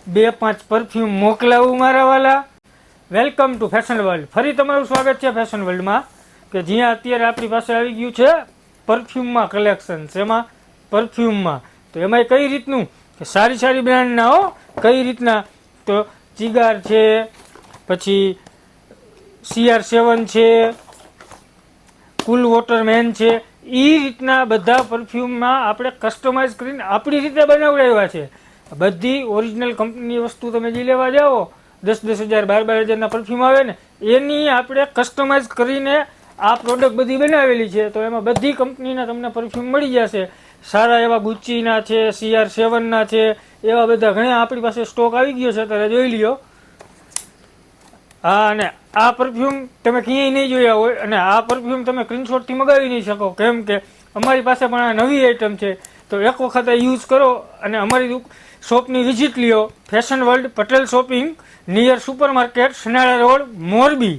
2-5 perfume મોકલાવું મારા વાલા. Welcome to fashion world. ફરી તમારું સ્વાગત છે ફેશન વર્લ્ડમાં, કે જ્યાં અત્યારે આપણી પાસે આવી ગયું છે પરફ્યુમમાં કલેક્શન. એમાં પરફ્યુમમાં તો એમાં કઈ રીતનું કે સારી સારી બ્રાન્ડના હો, કઈ રીતના તો ચિગાર છે, પછી CR7 છે, કુલ વોટરમેન છે, એ રીતના બધા પરફ્યુમમાં આપણે કસ્ટમાઇઝ કરીને આપણી રીતે બનાવડાવ્યા છે. બધી ઓરિજિનલ કંપનીની વસ્તુ તમે જે લેવા જાઓ 10-10 હજાર 12-12 હજારના પરફ્યુમ આવે ને, એની આપણે કસ્ટમાઇઝ કરીને આ પ્રોડક્ટ બધી બનાવેલી છે. તો એમાં બધી કંપનીના તમને પરફ્યુમ મળી જશે. સારા એવા ગુચ્ચીના છે, CR7ના છે, એવા બધા ઘણા આપણી પાસે સ્ટોક આવી ગયો છે, ત્યારે જોઈ લ્યો. હા, અને આ પરફ્યુમ તમે ક્યાંય નહીં જોયા હોય, અને આ પરફ્યુમ તમે સ્ક્રીનશોટથી મગાવી નહીં શકો, કેમ કે અમારી પાસે પણ આ નવી આઈટમ છે. તો એક વખત યુઝ કરો અને અમારી શોપની વિઝિટ લ્યો. Fashion world Patel shopping near super market, Sanala road, Morbi.